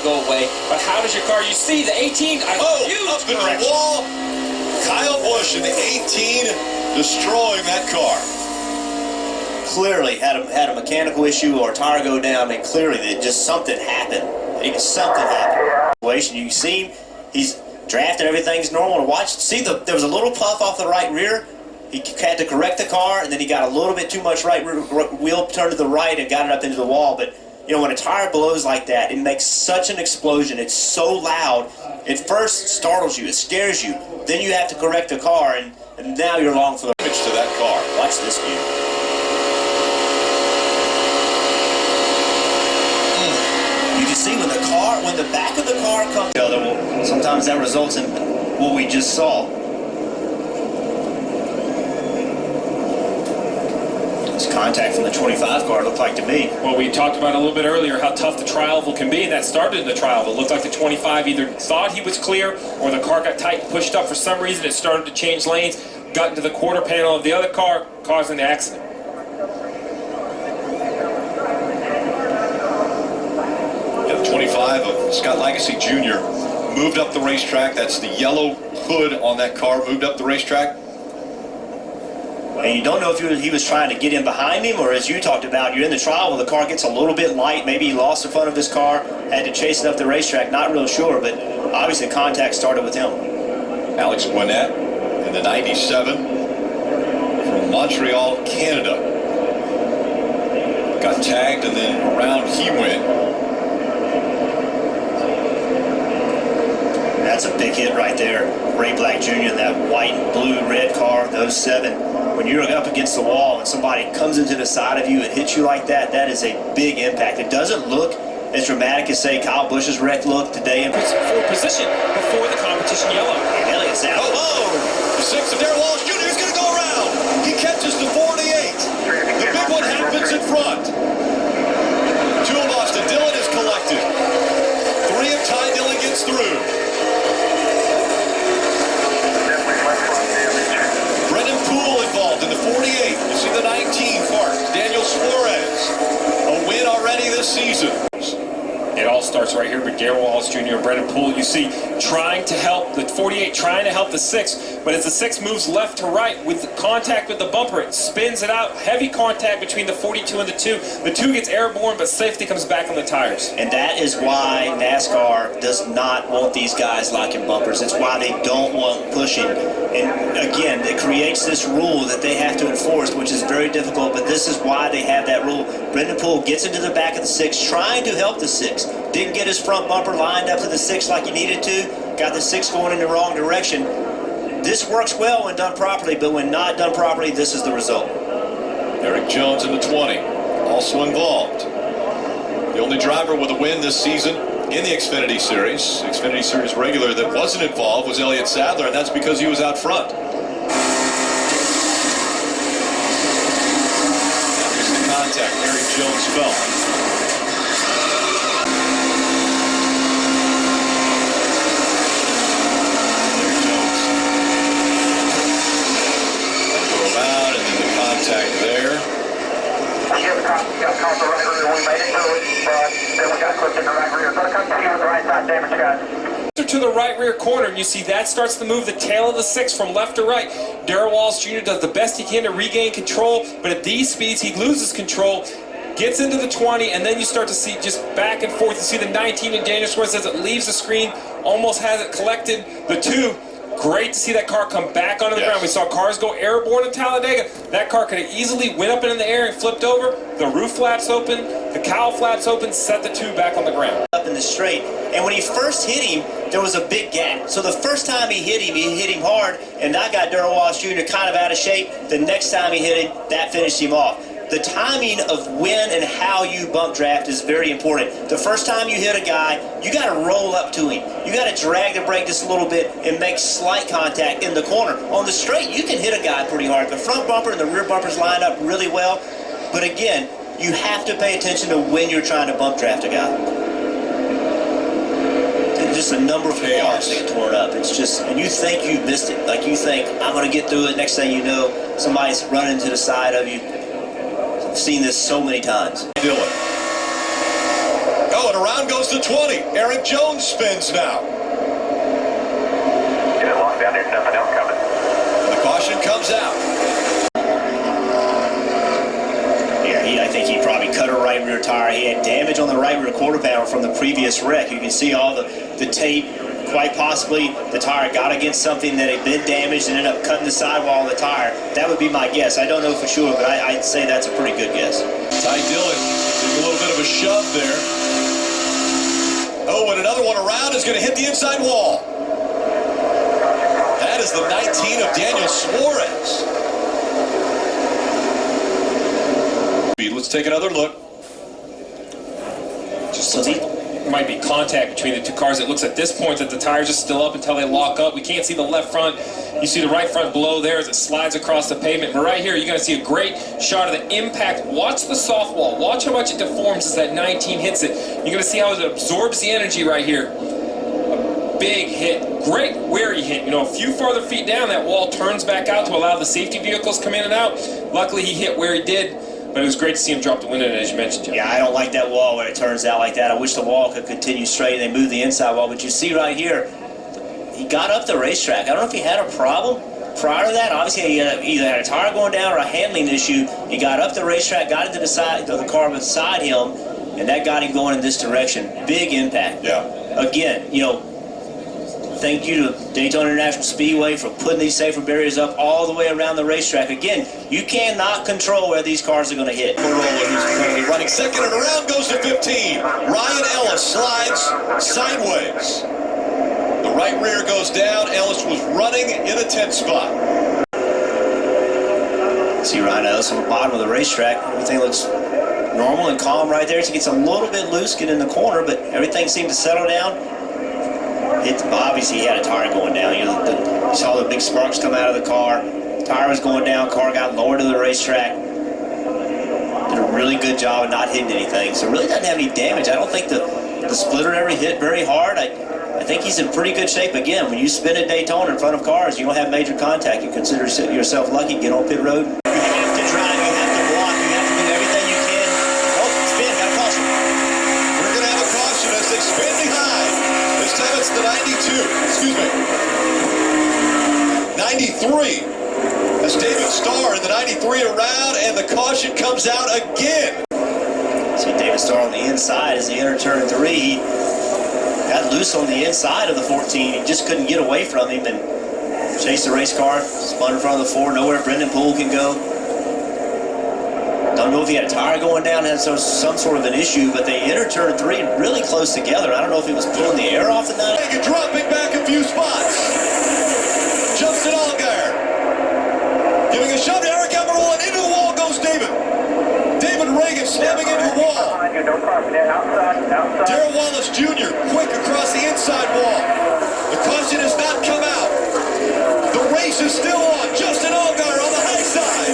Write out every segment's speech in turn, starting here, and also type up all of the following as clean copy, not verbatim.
go away. But how does your car, you see the 18, up in the wall. Kyle Busch in the 18 destroying that car. Clearly had a mechanical issue or a tire go down, and clearly that just something happened. Something happened. You see him, he's drafting, everything's normal to watch. See, there was a little puff off the right rear. He had to correct the car, and then he got a little bit too much right rear wheel turned to the right and got it up into the wall. But you know, when a tire blows like that, it makes such an explosion. It's so loud. It first startles you, it scares you. Then you have to correct the car, and now you're along for the damage to that car. Watch this view. You can see when the back of the car comes together, sometimes that results in what we just saw. It's contact from the 25 car, looked like to me. Well, we talked about a little bit earlier how tough the tri-oval can be, and that started in the tri-oval. It looked like the 25 either thought he was clear or the car got tight and pushed up for some reason. It started to change lanes, got into the quarter panel of the other car, causing the accident. Yeah, the 25 of Scott Legacy Jr. moved up the racetrack. That's the yellow hood on that car, moved up the racetrack. And you don't know if he was trying to get in behind him, or as you talked about, you're in the trial when the car gets a little bit light. Maybe he lost the front of his car, had to chase it up the racetrack. Not real sure, but obviously contact started with him. Alex Gwinnett in the 97 from Montreal, Canada. Got tagged, and then around he went. That's a big hit right there. Ray Black Jr. in that white, blue, red car, those 7. When you're up against the wall and somebody comes into the side of you and hits you like that, that is a big impact. It doesn't look as dramatic as, say, Kyle Busch's wreck looked today. In position before the competition yellow. And Elliot's out. The 6 of Darrell Wallace Jr. is going to go around. He catches the 48. The big one happens in front. 2 of Austin. Dillon is collected. 3 of Ty Dillon gets through. Involved in the 48. You see the 19 part. Daniel Suarez. A win already this season. It all starts right here with Darrell Wallace Jr. and Brendan Poole. You see trying to help the 48, trying to help the 6, but as the 6 moves left to right with contact with the bumper, it spins it out. Heavy contact between the 42 and the 2. The 2 gets airborne, but safety comes back on the tires. And that is why NASCAR does not want these guys locking bumpers. It's why they don't want pushing. And again, it creates this rule that they have to enforce, which is very difficult, but this is why they have that rule. Brendan Poole gets into the back of the 6, trying to help the 6. Didn't get his front bumper lined up to the 6 like he needed to. Got the 6 going in the wrong direction. This works well when done properly, but when not done properly, this is the result. Eric Jones in the 20, also involved. The only driver with a win this season in the Xfinity Series regular that wasn't involved was Elliott Sadler, and that's because he was out front. Here's the contact. Eric Jones fell. There. To the right rear corner, and you see that starts to move the tail of the 6 from left to right. Darrell Wallace Jr. does the best he can to regain control, but at these speeds he loses control, gets into the 20, and then you start to see just back and forth. You see the 19 and Daniel Suarez as it leaves the screen, almost has it collected. The 2. Great to see that car come back onto the ground. We saw cars go airborne in Talladega. That car could have easily went up in the air and flipped over. The roof flaps open, the cowl flaps open, set the 2 back on the ground. Up in the straight, and when he first hit him, there was a big gap. So the first time he hit him hard, and that got Darrell Wallace Jr. kind of out of shape. The next time he hit him, that finished him off. The timing of when and how you bump draft is very important. The first time you hit a guy, you got to roll up to him. You got to drag the brake just a little bit and make slight contact in the corner. On the straight, you can hit a guy pretty hard. The front bumper and the rear bumpers line up really well. But again, you have to pay attention to when you're trying to bump draft a guy. And just a number of parts that get torn up. It's just, and you think you've missed it. Like you think, I'm going to get through it. Next thing you know, somebody's running to the side of you. I've seen this so many times. Dillon. go, and around goes the 20. Aaron Jones spins now. Get it locked down, there's nothing else coming. And the caution comes out. I think he probably cut a right rear tire. He had damage on the right rear quarter panel from the previous wreck. You can see all the tape. Quite possibly the tire got against something that had been damaged and ended up cutting the sidewall of the tire. That would be my guess. I don't know for sure, but I'd say that's a pretty good guess. Ty Dillon doing a little bit of a shove there. Oh, and another one around is going to hit the inside wall. That is the 19 of Daniel Suarez. Let's take another look. Just might be contact between the two cars. It looks at this point that the tires are still up until they lock up. We can't see the left front. You see the right front below there as it slides across the pavement. But right here, you're going to see a great shot of the impact. Watch the soft wall. Watch how much it deforms as that 19 hits it. You're going to see how it absorbs the energy right here. A big hit. Great wary hit. You know, a few farther feet down, that wall turns back out to allow the safety vehicles come in and out. Luckily, he hit where he did. But it was great to see him drop the window, as you mentioned, Jeff. Yeah, I don't like that wall when it turns out like that. I wish the wall could continue straight and they move the inside wall. But you see right here, he got up the racetrack. I don't know if he had a problem prior to that. Obviously, he either had a tire going down or a handling issue. He got up the racetrack, got into the side of the car beside him, and that got him going in this direction. Big impact. Yeah. Again, you know, thank you to Daytona International Speedway for putting these safer barriers up all the way around the racetrack. Again, you cannot control where these cars are going to hit. Who's currently running second, and around goes to 15. Ryan Ellis slides sideways. The right rear goes down. Ellis was running in the 10th spot. See Ryan Ellis on the bottom of the racetrack. Everything looks normal and calm right there. It gets a little bit loose, get in the corner, but everything seemed to settle down. Obviously, he had a tire going down. You saw the big sparks come out of the car. Tire was going down. Car got lower to the racetrack. Did a really good job of not hitting anything. So really doesn't have any damage. I don't think the splitter ever hit very hard. I think he's in pretty good shape. Again, when you spin at Daytona in front of cars, you don't have major contact. You consider yourself lucky. Get on pit road. You have to drive. You have to block. You have to do everything you can. Oh, spin. Got a caution. We're going to have a caution as they spin behind. This time it's the 92. Excuse me. 93. That's David Starr in the 93 around, and the caution comes out again. See David Starr on the inside as he entered turn 3. He got loose on the inside of the 14. He just couldn't get away from him and chased the race car, spun in front of the 4, nowhere Brendan Poole can go. Don't know if he had a tire going down, had some sort of an issue, but they entered turn 3 really close together. I don't know if he was pulling the air off the nut. Dropping back a few spots. Justin Allgaier giving a shove to Eric Almirola, and into the wall goes David. David Reagan slamming into the wall. Darrell Wallace Jr. quick across the inside wall. The caution has not come out. The race is still on. Justin Allgaier on the high side.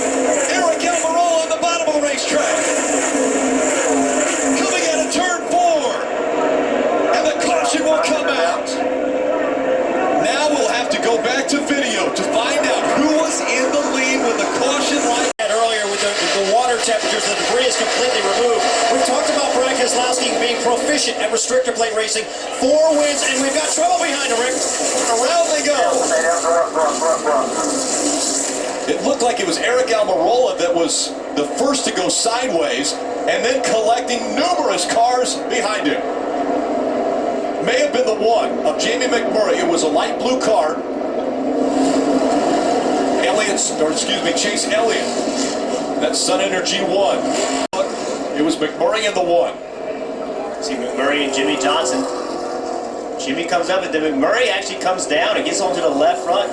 Eric Almirola on the bottom of the racetrack. Coming out of turn 4. And the caution will come out. Now we'll have to go back to video to find out who was in the lead when the caution light. Earlier with the water temperatures, the debris is completely removed. We've talked about Brad Keselowski being proficient at restrictor plate racing. 4 wins, and we've got trouble behind him, Rick. Around they go. It looked like it was Eric Almirola that was the first to go sideways and then collecting numerous cars behind him. May have been the one of Jamie McMurray. It was a light blue car. Chase Elliott. That's Sun Energy 1. It was McMurray in the 1. See McMurray and Jimmy Johnson. Jimmy comes up, and then McMurray actually comes down and gets onto the left front.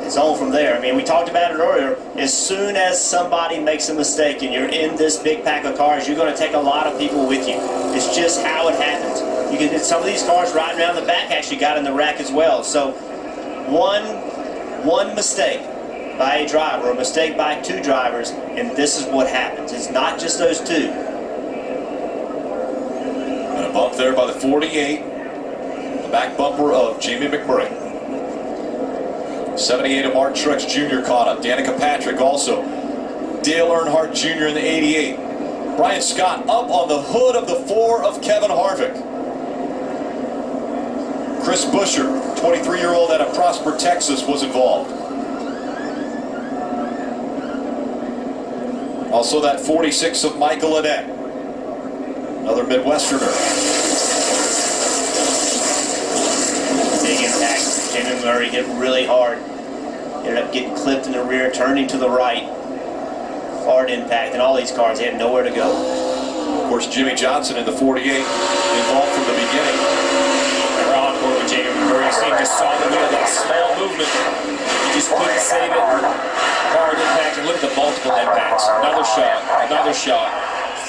It's all from there. I mean, we talked about it earlier. As soon as somebody makes a mistake and you're in this big pack of cars, you're going to take a lot of people with you. It's just how it happens. You can some of these cars riding around the back actually got in the rack as well. So one mistake by a driver, a mistake by 2 drivers, and this is what happens. It's not just those 2. And a bump there by the 48. The back bumper of Jamie McMurray. 78 of Martin Truex Jr. caught up. Danica Patrick also. Dale Earnhardt Jr. in the 88. Brian Scott up on the hood of the 4 of Kevin Harvick. Chris Buescher, 23-year-old out of Prosper, Texas, was involved. Also that 46 of Michael Annett, another Midwesterner. Big impact. Jamie Murray hit really hard. Ended up getting clipped in the rear, turning to the right. Hard impact, and all these cars, they had nowhere to go. Of course, Jimmy Johnson in the 48 involved from the beginning. We're on board with Jamie Murray. You just saw the wheel, that small movement. You just couldn't save it. Hard impact, and look at the multiple impacts. Another shot.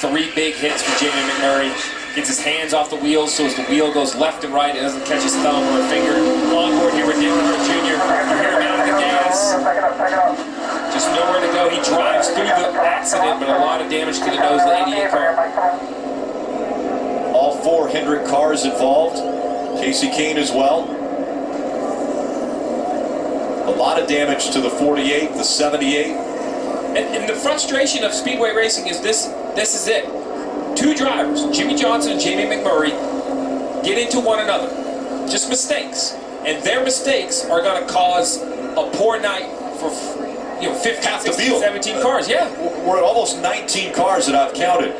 3 big hits for Jamie McMurray. Gets his hands off the wheels, so as the wheel goes left and right, it doesn't catch his thumb or a finger. On board here with Dale Earnhardt Jr. You hear him out of the gas. Just nowhere to go. He drives through the accident, but a lot of damage to the nose of the 88 car. All 4 Hendrick cars involved. Casey Kane as well. A lot of damage to the 48, the 78. And the frustration of speedway racing is this is it. 2 drivers, Jimmy Johnson and Jamie McMurray, get into one another. Just mistakes. And their mistakes are going to cause a poor night for 15, 16, 17 cars. Yeah. We're at almost 19 cars that I've counted.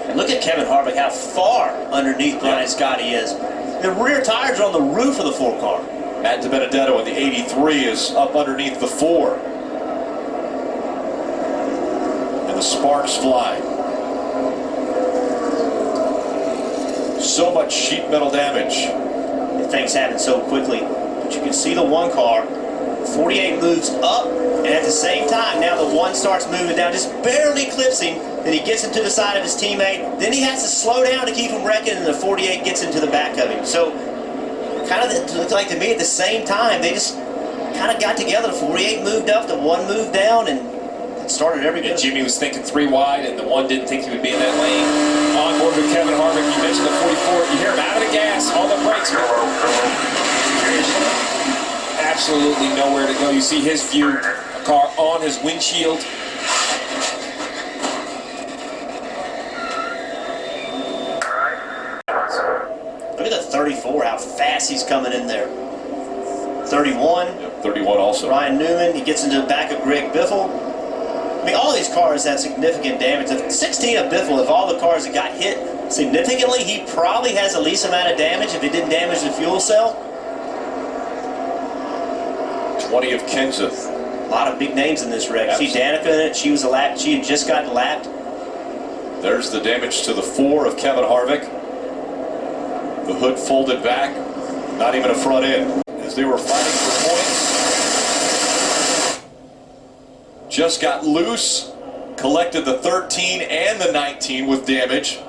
And look at Kevin Harvick, how far underneath Brian Scott he is. The rear tires are on the roof of the 4 car. Matt DiBenedetto in the 83 is up underneath the 4. And the sparks fly. So much sheet metal damage. And things happen so quickly. But you can see the 1 car, 48 moves up, and at the same time, now the 1 starts moving down, just barely clips him. Then he gets into the side of his teammate. Then he has to slow down to keep him wrecking, and the 48 gets into the back of him. So, kind of it looked like to me at the same time, they just kind of got together. The 48 moved up, the 1 moved down, and it started every And Jimmy was thinking 3 wide, and the 1 didn't think he would be in that lane. On board with Kevin Harvick, you mentioned the 44. You hear him out of the gas, all the brakes. Absolutely nowhere to go. You see his view, a car on his windshield. Look at the 34, how fast he's coming in there. 31. Yep, 31 also. Ryan Newman, he gets into the back of Greg Biffle. I mean, all these cars had significant damage. The 16 of Biffle, of all the cars that got hit significantly, he probably has the least amount of damage if it didn't damage the fuel cell. 20 of Kenseth. A lot of big names in this wreck. See Danica in it. She was she had just gotten lapped. There's the damage to the 4 of Kevin Harvick. The hood folded back, not even a front end. As they were fighting for points, just got loose, collected the 13 and the 19 with damage.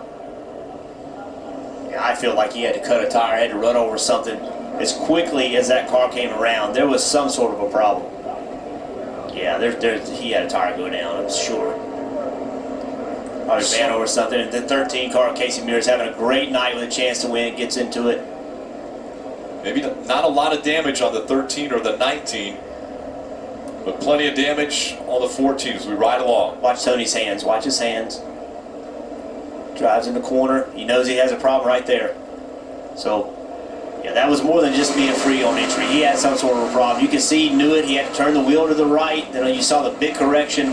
Yeah, I feel like he had to cut a tire, had to run over something. As quickly as that car came around, there was some sort of a problem. Yeah, he had a tire go down, I'm sure. Probably ran over something. And the 13 car, Casey Mears, having a great night with a chance to win, gets into it. Maybe not a lot of damage on the 13 or the 19, but plenty of damage on the 14 as we ride along. Watch Tony's hands. Watch his hands. Drives in the corner. He knows he has a problem right there. So, yeah, that was more than just being free on entry. He had some sort of a problem. You can see he knew it. He had to turn the wheel to the right. Then you saw the big correction.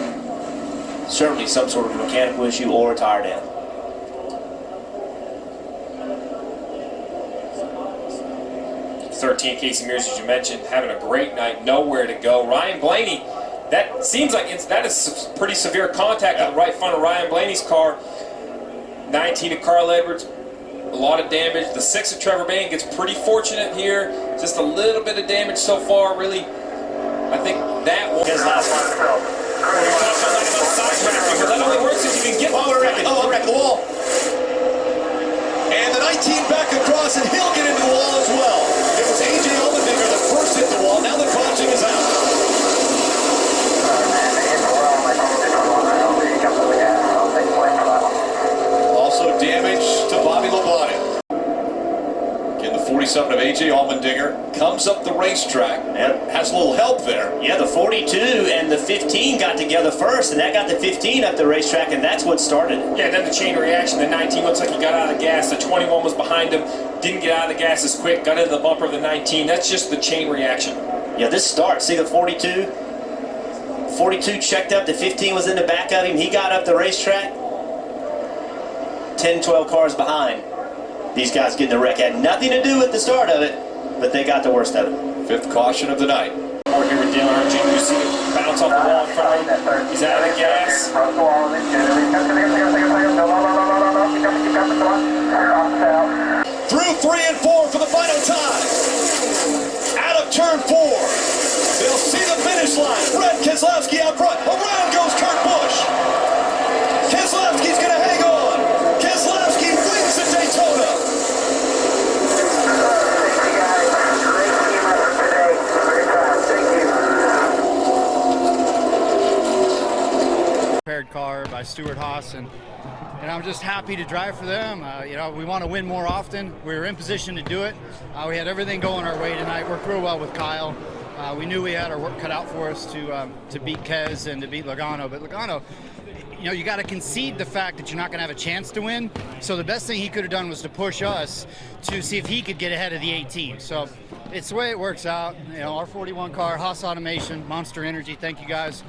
Certainly some sort of a mechanical issue or a tire down. Casey Mears, as you mentioned, having a great night, nowhere to go. Ryan Blaney, that seems like that is pretty severe contact on the right front of Ryan Blaney's car. 19 of Carl Edwards, a lot of damage. The 6 of Trevor Bayne gets pretty fortunate here. Just a little bit of damage so far, really. I think that one. His last one. But that only works if you can get wreck the wall. And the 19 back across, and he'll get into the wall as well. It was A.J. Allmendinger that first hit the wall. Now the crossing is out. Also damage to Bobby Labonte. Again, the 47 of A.J. Allmendinger comes up the racetrack and has a little help there. Yeah, the 42 and the 15 got together first, and that got the 15 up the racetrack, and that's what started it. Yeah, then the chain reaction. The 19 looks like he got out of the gas. The 21 was behind him, didn't get out of the gas as quick, got into the bumper of the 19. That's just the chain reaction. Yeah, this start, see the 42? 42 checked up, the 15 was in the back of him, he got up the racetrack. 10, 12 cars behind. These guys getting the wreck. Had nothing to do with the start of it, but they got the worst of it. Fifth caution of the night. We're here with Dale Earnhardt Jr. You see him bounce off the wall in front of him. He's out of the gas. Through 3 and 4 for the final time. Out of turn 4. They'll see the finish line. Brett Keselowski out front. Around goes Kurt Busch. Keselowski's going to hang on. Keselowski wins the Daytona. Prepared car by Stuart Haas, and I'm just happy to drive for them. You know, we want to win more often. We were in position to do it. We had everything going our way tonight. Worked real well with Kyle. We knew we had our work cut out for us to beat Kez and to beat Logano, but Logano, you know, you got to concede the fact that you're not going to have a chance to win. So the best thing he could have done was to push us to see if he could get ahead of the 18. So it's the way it works out. You know, our 41 car, Haas Automation, Monster Energy. Thank you guys.